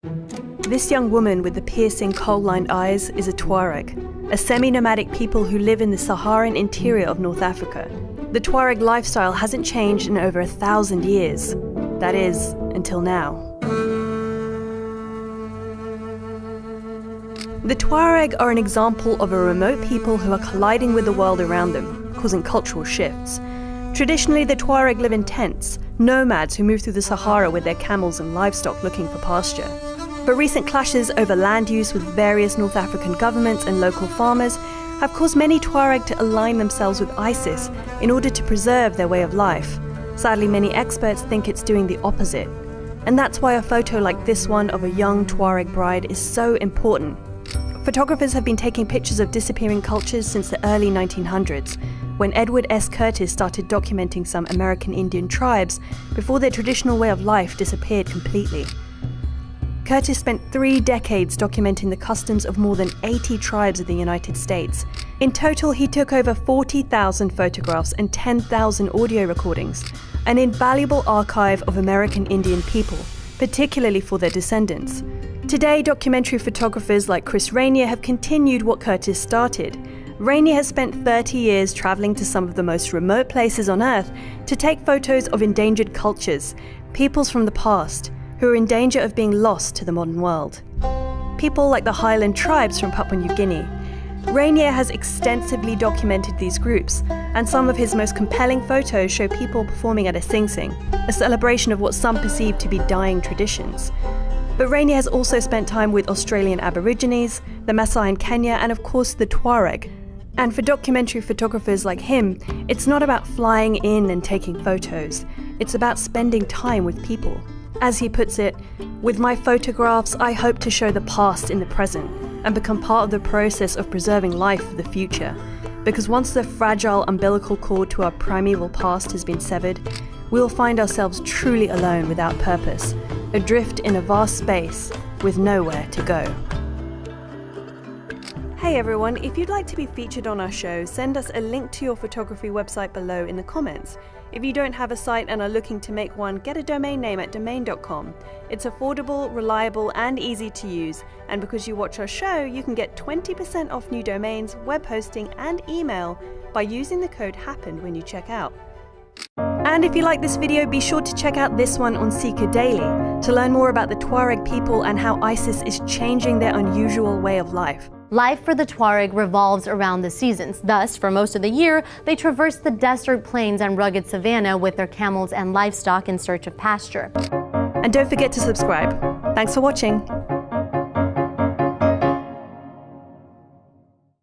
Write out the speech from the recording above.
This young woman with the piercing coal-lined eyes is a Tuareg, a semi-nomadic people who live in the Saharan interior of North Africa. The Tuareg lifestyle hasn't changed in over 1,000 years. That is, until now. The Tuareg are an example of a remote people who are colliding with the world around them, causing cultural shifts. Traditionally, the Tuareg live in tents, nomads who move through the Sahara with their camels and livestock looking for pasture. But recent clashes over land use with various North African governments and local farmers have caused many Tuareg to align themselves with ISIS in order to preserve their way of life. Sadly, many experts think it's doing the opposite. And that's why a photo like this one of a young Tuareg bride is so important. Photographers have been taking pictures of disappearing cultures since the early 1900s, when Edward S. Curtis started documenting some American Indian tribes before their traditional way of life disappeared completely. Curtis spent 3 decades documenting the customs of more than 80 tribes of the United States. In total, he took over 40,000 photographs and 10,000 audio recordings, an invaluable archive of American Indian people, particularly for their descendants. Today, documentary photographers like Chris Rainier have continued what Curtis started. Rainier has spent 30 years traveling to some of the most remote places on Earth to take photos of endangered cultures, peoples from the past, who are in danger of being lost to the modern world. People like the Highland tribes from Papua New Guinea. Rainier has extensively documented these groups, and some of his most compelling photos show people performing at a Sing Sing, a celebration of what some perceive to be dying traditions. But Rainier has also spent time with Australian Aborigines, the Maasai in Kenya, and of course the Tuareg. And for documentary photographers like him, it's not about flying in and taking photos. It's about spending time with people. As he puts it, "With my photographs, I hope to show the past in the present and become part of the process of preserving life for the future. Because once the fragile umbilical cord to our primeval past has been severed, we will find ourselves truly alone without purpose, adrift in a vast space with nowhere to go." Hey everyone, if you'd like to be featured on our show, send us a link to your photography website below in the comments. If you don't have a site and are looking to make one, get a domain name at domain.com. It's affordable, reliable, and easy to use. And because you watch our show, you can get 20% off new domains, web hosting, and email by using the code HAPPENED when you check out. And if you like this video, be sure to check out this one on Seeker Daily to learn more about the Tuareg people and how ISIS is changing their unusual way of life. Life for the Tuareg revolves around the seasons. Thus, for most of the year, they traverse the desert plains and rugged savanna with their camels and livestock in search of pasture. And don't forget to subscribe. Thanks for watching.